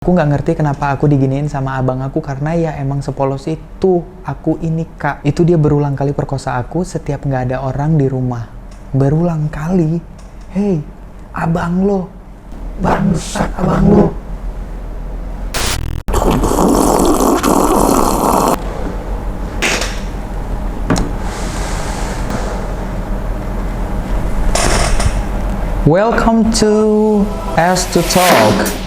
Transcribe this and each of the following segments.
Aku nggak ngerti kenapa aku diginiin sama abang aku karena ya emang sepolos itu. Aku ini kak, itu dia berulang kali perkosa aku setiap nggak ada orang di rumah. Berulang kali. Hei, abang lo, bangsat abang lo. Welcome to As to Talk.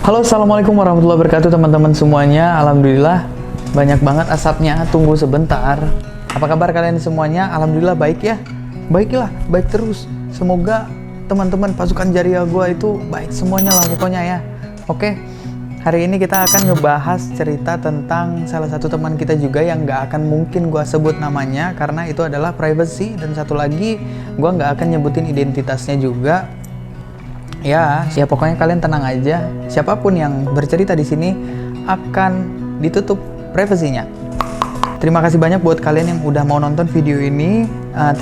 Halo, assalamualaikum warahmatullahi wabarakatuh teman-teman semuanya. Alhamdulillah banyak banget asapnya. Tunggu sebentar. Apa kabar kalian semuanya? Alhamdulillah baik ya. Baiklah, baik terus. Semoga teman-teman pasukan Jariah gua itu baik semuanya lah pokoknya ya. Oke, hari ini kita akan ngebahas cerita tentang salah satu teman kita juga yang nggak akan mungkin gua sebut namanya karena itu adalah privacy, dan satu lagi gua nggak akan nyebutin identitasnya juga. Ya pokoknya kalian tenang aja. Siapapun yang bercerita di sini akan ditutup privasinya. Terima kasih banyak buat kalian yang udah mau nonton video ini.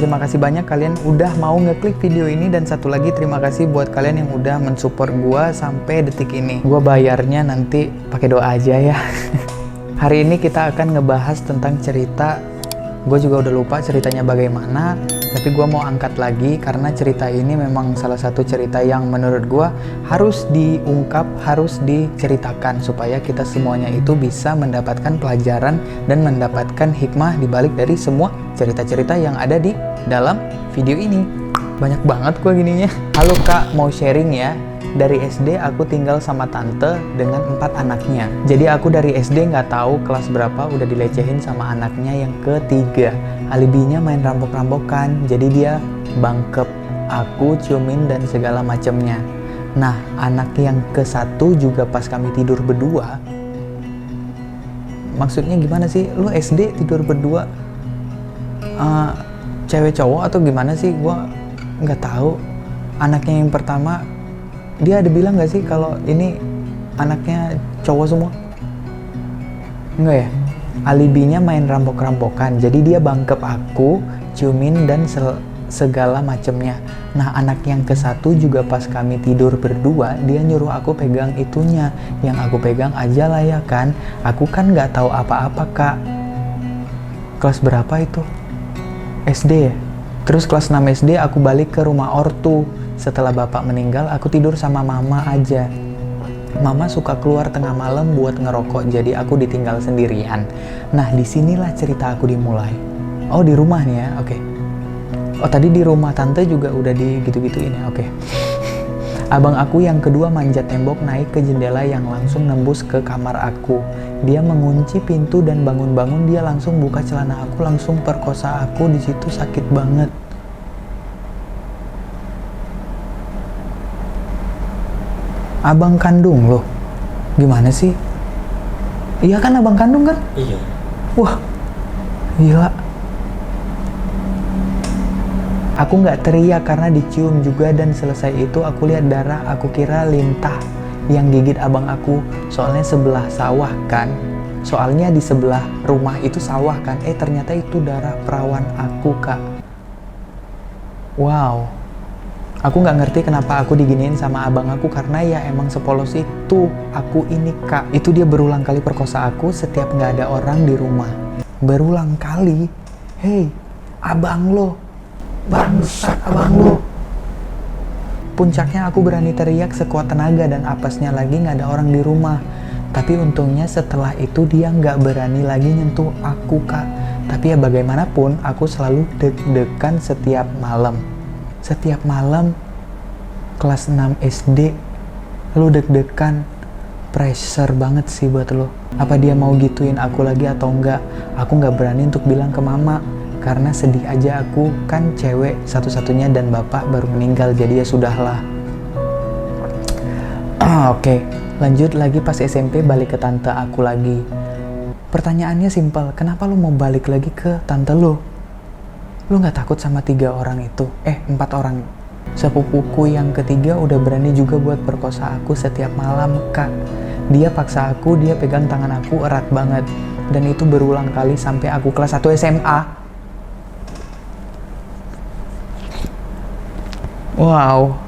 Terima kasih banyak kalian udah mau ngeklik video ini, dan satu lagi terima kasih buat kalian yang udah mensupport gua sampai detik ini. Gua bayarnya nanti pakai doa aja ya. Hari ini kita akan ngebahas tentang cerita. Gue juga udah lupa ceritanya bagaimana, tapi gue mau angkat lagi karena cerita ini memang salah satu cerita yang menurut gue harus diungkap, harus diceritakan supaya kita semuanya itu bisa mendapatkan pelajaran dan mendapatkan hikmah dibalik dari semua cerita-cerita yang ada di dalam video ini. Banyak banget gue gininya. Halo kak, mau sharing ya. Dari SD aku tinggal sama tante dengan 4 anaknya. Jadi aku dari SD nggak tahu kelas berapa udah dilecehin sama anaknya yang ketiga. Alibinya main rampok-rampokan, jadi dia bangkep aku, ciumin dan segala macemnya. Nah, anak yang ke-1 juga pas kami tidur berdua. Maksudnya gimana sih? Lu SD tidur berdua? Cewek cowok atau gimana sih? Gua nggak tahu. Anaknya yang pertama, dia ada bilang nggak sih kalau ini anaknya cowok semua? Enggak ya? Alibinya main rampok-rampokan, jadi dia bangkep aku, ciumin dan segala macemnya. Nah, anak yang ke-1 juga pas kami tidur berdua, dia nyuruh aku pegang itunya. Yang aku pegang aja lah ya kan. Aku kan nggak tahu apa-apa kak. Kelas berapa itu? SD ya? Terus kelas 6 SD aku balik ke rumah ortu. Setelah bapak meninggal, aku tidur sama mama aja. Mama suka keluar tengah malam buat ngerokok, jadi aku ditinggal sendirian. Nah, disinilah cerita aku dimulai. Oh, di rumah nih ya, oke. Oh, tadi di rumah tante juga udah digitu-gituin ya, oke. Abang aku yang kedua manjat tembok naik ke jendela yang langsung nembus ke kamar aku. Dia mengunci pintu dan bangun-bangun dia langsung buka celana aku, langsung perkosa aku. Di situ sakit banget. Abang kandung loh, gimana sih? Iya kan abang kandung kan? Iya. Wah, gila. Aku nggak teriak karena dicium juga, dan selesai itu aku lihat darah. Aku kira lintah yang gigit abang aku, soalnya sebelah sawah kan. Soalnya di sebelah rumah itu sawah kan. Ternyata itu darah perawan aku kak. Wow. Aku nggak ngerti kenapa aku diginiin sama abang aku karena ya emang sepolos itu. Aku ini kak, itu dia berulang kali perkosa aku setiap nggak ada orang di rumah. Berulang kali. Hei, abang lo, bangsat abang lo. Puncaknya aku berani teriak sekuat tenaga dan apesnya lagi nggak ada orang di rumah. Tapi untungnya setelah itu dia nggak berani lagi nyentuh aku kak. Tapi ya bagaimanapun aku selalu deg-degan setiap malam. Setiap malam kelas 6 SD lu deg-degan, pressure banget sih buat lu. Apa dia mau gituin aku lagi atau enggak? Aku nggak berani untuk bilang ke mama karena sedih aja. Aku kan cewek satu-satunya dan bapak baru meninggal, jadi ya sudahlah. Oke, lanjut lagi pas SMP balik ke tante aku lagi. Pertanyaannya simpel, kenapa lu mau balik lagi ke tante lu? Lu gak takut sama 3 orang itu? 4 orang. Sepupuku yang ketiga udah berani juga buat perkosa aku setiap malam kak. Dia paksa aku, dia pegang tangan aku erat banget. Dan itu berulang kali sampai aku kelas 1 SMA. Wow.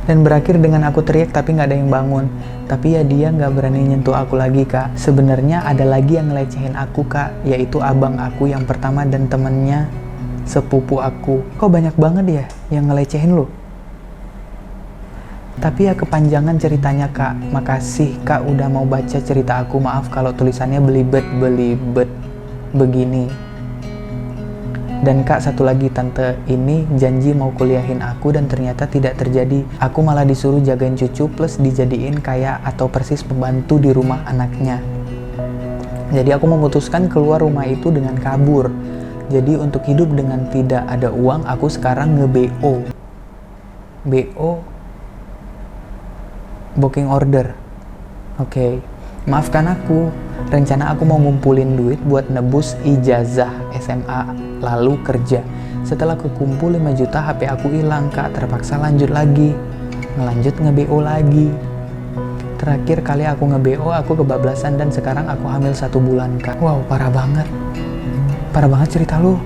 Dan berakhir dengan aku teriak tapi nggak ada yang bangun. Tapi ya dia nggak berani nyentuh aku lagi, Kak. Sebenarnya ada lagi yang ngelecehin aku, Kak, yaitu abang aku yang pertama dan temennya sepupu aku. Kok banyak banget ya yang ngelecehin lo? Tapi ya kepanjangan ceritanya, Kak. Makasih, Kak, udah mau baca cerita aku. Maaf kalau tulisannya belibet begini. Dan Kak, satu lagi, tante ini janji mau kuliahin aku dan ternyata tidak terjadi. Aku malah disuruh jagain cucu plus dijadiin kayak atau persis pembantu di rumah anaknya. Jadi aku memutuskan keluar rumah itu dengan kabur. Jadi untuk hidup dengan tidak ada uang, aku sekarang nge-BO. BO, booking order. Oke. Maafkan aku. Rencana aku mau ngumpulin duit buat nebus ijazah SMA, lalu kerja. Setelah kekumpul 5 juta, HP aku hilang, Kak. Terpaksa lanjut lagi. Ngelanjut nge-BO lagi. Terakhir kali aku nge-BO, aku kebablasan dan sekarang aku hamil 1 bulan, Kak. Wow, parah banget. Parah banget cerita lu.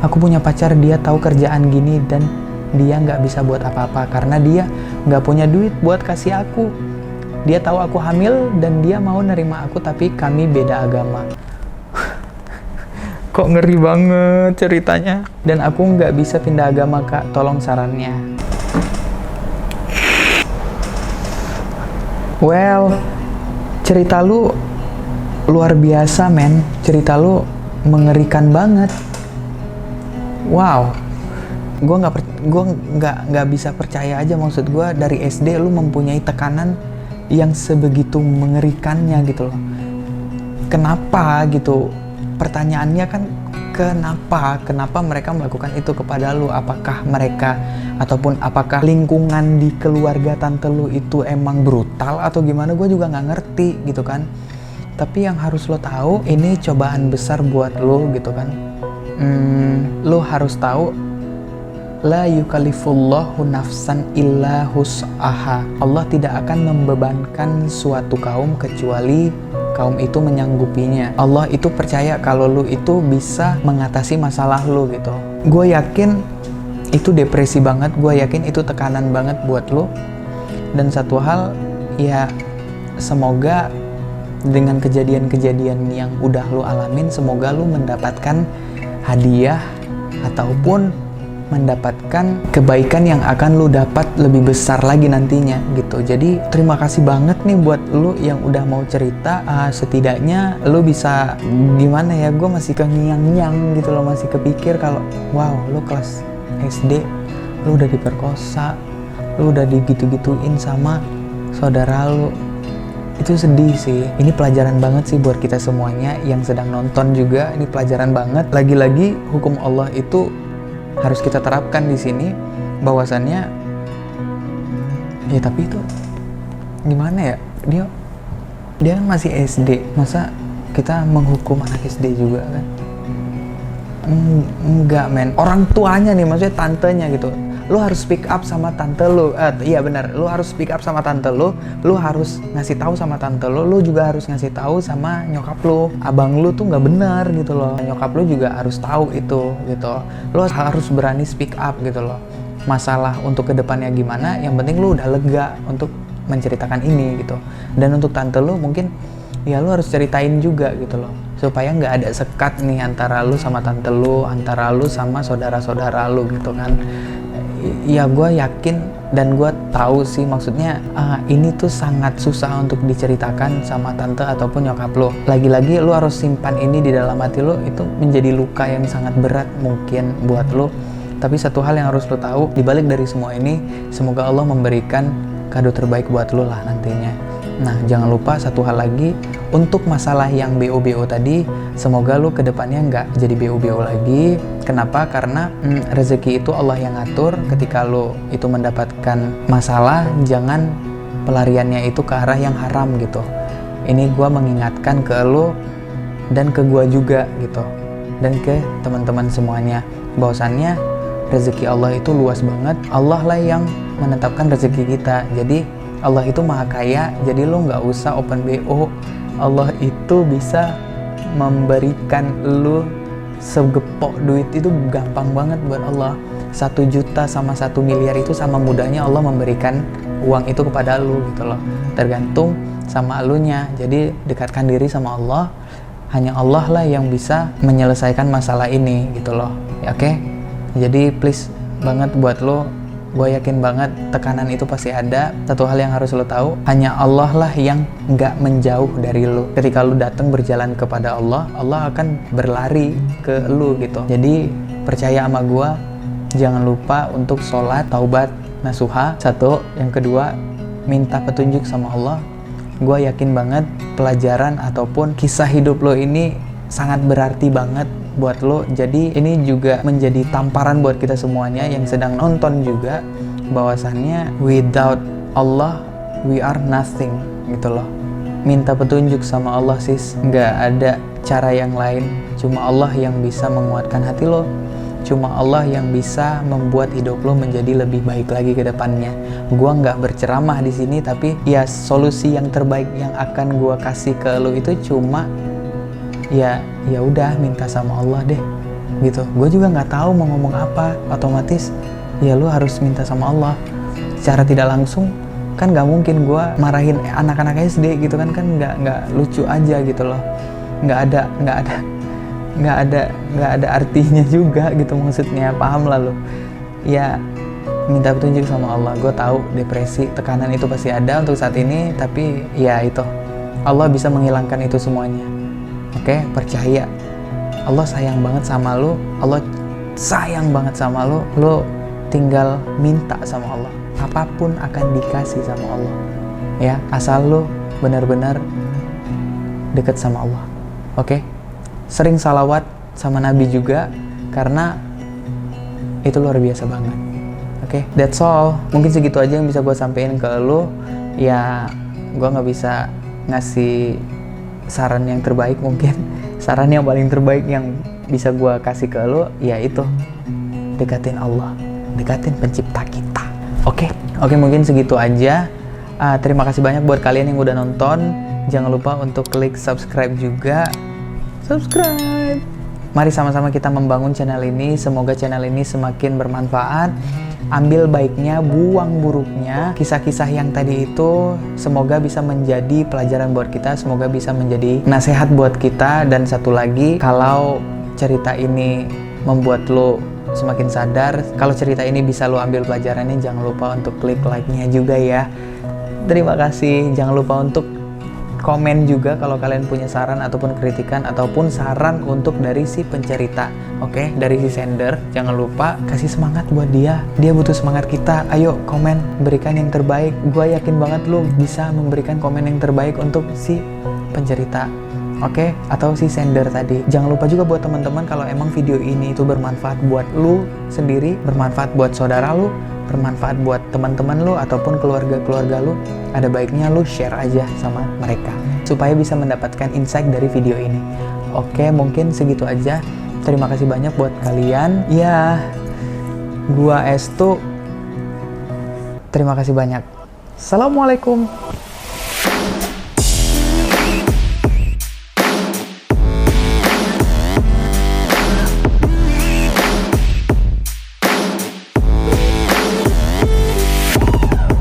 Aku punya pacar, dia tahu kerjaan gini dan dia nggak bisa buat apa-apa karena dia nggak punya duit buat kasih aku. Dia tahu aku hamil dan dia mau nerima aku, tapi kami beda agama. Kok ngeri banget ceritanya. Dan aku nggak bisa pindah agama, Kak. Tolong sarannya. Well, cerita lu luar biasa, men. Cerita lu mengerikan banget. Wow. Gue nggak bisa percaya aja, maksud gue dari SD lu mempunyai tekanan yang sebegitu mengerikannya gitu loh. Kenapa gitu? Pertanyaannya kan kenapa mereka melakukan itu kepada lu? Apakah mereka ataupun apakah lingkungan di keluarga tante lu itu emang brutal atau gimana? Gue juga nggak ngerti gitu kan. Tapi yang harus lo tahu, ini cobaan besar buat lo gitu kan. Lo harus tahu, la yukallifullahu nafsan illa hus'aha. Allah tidak akan membebankan suatu kaum kecuali kaum itu menyanggupinya. Allah itu percaya kalau lu itu bisa mengatasi masalah lu gitu. Gue yakin itu depresi banget, gue yakin itu tekanan banget buat lu. Dan satu hal, ya semoga dengan kejadian-kejadian yang udah lu alamin, semoga lu mendapatkan hadiah ataupun mendapatkan kebaikan yang akan lu dapat lebih besar lagi nantinya gitu. Jadi terima kasih banget nih buat lu yang udah mau cerita. Setidaknya lu bisa, gimana ya, gue masih kengiang-ngiang gitu loh, masih kepikir kalau wow, lu kelas SD lu udah diperkosa, lu udah digitu-gituin sama saudara lu. Itu sedih sih. Ini pelajaran banget sih buat kita semuanya yang sedang nonton juga. Ini pelajaran banget. Lagi-lagi hukum Allah itu harus kita terapkan di sini, bahwasannya ya tapi itu gimana ya, dia kan masih SD, masa kita menghukum anak SD juga kan? Enggak, men. Orang tuanya nih, maksudnya tantenya gitu, lu harus speak up sama tante lu. Iya benar, lu harus speak up sama tante lu harus ngasih tahu sama tante lu juga harus ngasih tahu sama nyokap lu. Abang lu tuh nggak benar gitu loh. Nyokap lu juga harus tahu itu gitu. Lu harus berani speak up gitu loh. Masalah untuk kedepannya gimana, yang penting lu udah lega untuk menceritakan ini gitu. Dan untuk tante lu mungkin ya lu harus ceritain juga gitu loh, supaya nggak ada sekat nih antara lu sama tante lu, antara lu sama saudara-saudara lu gitu kan. Ya gue yakin dan gue tahu sih, maksudnya ini tuh sangat susah untuk diceritakan sama tante ataupun nyokap lo. Lagi-lagi lo harus simpan ini di dalam hati lo, itu menjadi luka yang sangat berat mungkin buat lo. Tapi satu hal yang harus lo tahu, dibalik dari semua ini, semoga Allah memberikan kado terbaik buat lo lah nantinya. Nah, jangan lupa satu hal lagi, untuk masalah yang BO-BO tadi, semoga lu kedepannya nggak jadi BO-BO lagi. Kenapa? Karena rezeki itu Allah yang ngatur. Ketika lu itu mendapatkan masalah, jangan pelariannya itu ke arah yang haram gitu. Ini gua mengingatkan ke lu dan ke gua juga gitu, dan ke teman-teman semuanya, bahwasannya rezeki Allah itu luas banget. Allah lah yang menetapkan rezeki kita. Jadi Allah itu maha kaya, jadi lo nggak usah open BO Allah itu bisa memberikan lu segepok duit itu gampang banget buat Allah. 1 juta sama 1 miliar itu sama mudahnya Allah memberikan uang itu kepada lu gitu loh. Tergantung sama elunya. Jadi dekatkan diri sama Allah. Hanya Allah lah yang bisa menyelesaikan masalah ini gitu loh. Ya, oke? Jadi please banget buat lo, gue yakin banget tekanan itu pasti ada. Satu hal yang harus lo tahu, hanya Allah lah yang nggak menjauh dari lo. Ketika lo datang berjalan kepada Allah, Allah akan berlari ke lo gitu. Jadi percaya sama gue, jangan lupa untuk sholat, taubat, nasuha. 1, yang kedua, minta petunjuk sama Allah. Gue yakin banget pelajaran ataupun kisah hidup lo ini sangat berarti banget buat lo. Jadi ini juga menjadi tamparan buat kita semuanya yang sedang nonton juga, bahwasannya without Allah we are nothing gitu loh. Minta petunjuk sama Allah sis, nggak ada cara yang lain. Cuma Allah yang bisa menguatkan hati lo. Cuma Allah yang bisa membuat hidup lo menjadi lebih baik lagi ke depannya. Gua nggak berceramah di sini, tapi ya solusi yang terbaik yang akan gua kasih ke lo itu cuma ya udah minta sama Allah deh gitu. Gue juga nggak tahu mau ngomong apa, otomatis ya lo harus minta sama Allah. Secara tidak langsung kan nggak mungkin gue marahin anak-anak SD gitu kan nggak lucu aja gitu loh. Nggak ada artinya juga gitu, maksudnya paham lah lo. Ya minta petunjuk sama Allah. Gue tahu depresi, tekanan itu pasti ada untuk saat ini, tapi ya itu Allah bisa menghilangkan itu semuanya. Oke, percaya Allah sayang banget sama lo. Allah sayang banget sama lo. Lo tinggal minta sama Allah, apapun akan dikasih sama Allah ya, asal lo benar-benar dekat sama Allah. Oke, sering salawat sama Nabi juga, karena itu luar biasa banget. Oke, that's all. Mungkin segitu aja yang bisa gue sampein ke lo. Ya, gue nggak bisa ngasih saran yang terbaik, mungkin saran yang paling terbaik yang bisa gue kasih ke lo, ya itu, dekatin Allah, dekatin pencipta kita. Oke, mungkin segitu aja. Terima kasih banyak buat kalian yang udah nonton. Jangan lupa untuk klik subscribe juga. Subscribe. Mari sama-sama kita membangun channel ini. Semoga channel ini semakin bermanfaat. Ambil baiknya, buang buruknya. Kisah-kisah yang tadi itu semoga bisa menjadi pelajaran buat kita, semoga bisa menjadi nasihat buat kita. Dan satu lagi, kalau cerita ini membuat lo semakin sadar, kalau cerita ini bisa lo ambil pelajarannya, jangan lupa untuk klik like-nya juga ya. Terima kasih. Jangan lupa untuk komen juga kalau kalian punya saran ataupun kritikan ataupun saran untuk dari si pencerita. Oke, dari si sender. Jangan lupa kasih semangat buat dia. Dia butuh semangat kita. Ayo komen, berikan yang terbaik. Gue yakin banget lo bisa memberikan komen yang terbaik untuk si pencerita. Oke, atau si sender tadi. Jangan lupa juga buat teman-teman, kalau emang video ini itu bermanfaat buat lu sendiri, bermanfaat buat saudara lu, bermanfaat buat teman-teman lu ataupun keluarga-keluarga lu, ada baiknya lu share aja sama mereka supaya bisa mendapatkan insight dari video ini. Oke, mungkin segitu aja. Terima kasih banyak buat kalian. Ya, gua Estu. Terima kasih banyak. Assalamualaikum.